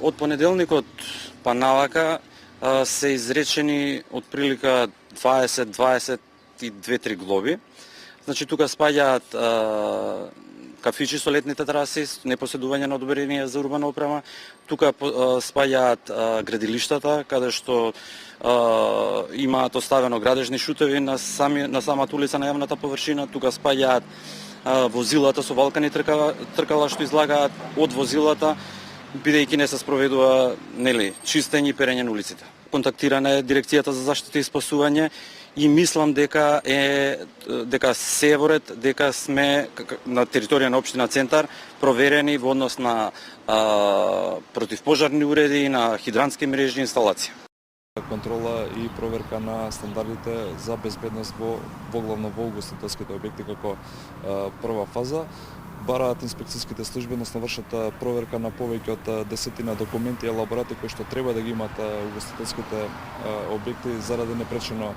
Од понеделникот па навака се изречени отприлика 20-22-3 глоби. Значи тука спаѓаат кафичи со летните тераси, непоседување на одобрение за урбана опрема. Тука спаѓаат градилиштата, каде што имаат оставено градежни шутеви на самата улица на јавната површина. Тука спаѓаат возилата со валкани тркала што излагаат од возилата, бидејќи не се спроведува чистење и перење на улиците. Контактирана е дирекцијата за заштита и спасување и мислам дека се во ред, дека сме на територија на општина Центар проверени во однос на противпожарни уреди и на хидрантски мрежни инсталации. Контрола и проверка на стандардите за безбедност во главно во угостителските објекти како прва фаза. Бараат инспекцијските служби, односно вршат проверка на повеќе од десетина документи и елаборати кои што треба да ги имаат угостителските објекти заради непречено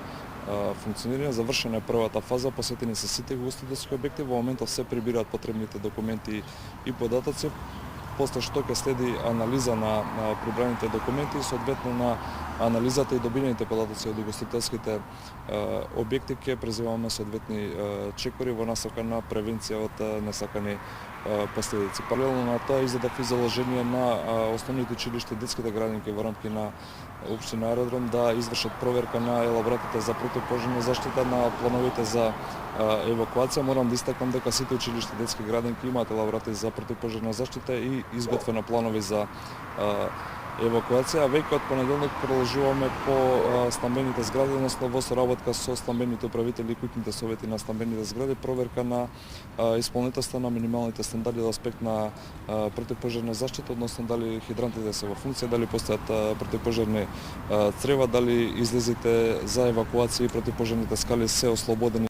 функционирање. Завршена е првата фаза, посетени се сите угостителски објекти. Во моментов се прибираат потребните документи и податоци, после што ќе следи анализа на прибраните документи и соодветно на анализата и добиените податоци од угостителските објекти ќе преземаме соодветни чекори во насока на превенција од несакани последици. Паралелно на тоа издадов изложение на основните училишта и детските градинки во рамки на општина Аеродром да извршат проверка на елаборатите за противпожарна заштита, на плановите за евакуација. Морам да истакнам дека сите училишта и детски градинки имаат елаборати за противпожарна заштита и изготвено планови за евакуација. Веќе од понеделник продолжуваме по стамбените згради, односно во соработка со стамбените управители и куќните совети на стамбените згради, проверка на исполнителство на минималните стандарди од аспект на противпожарна заштита, односно дали хидрантите се во функција, дали постојат противпожарни црева, дали излезите за евакуација и противпожарните скали се ослободени.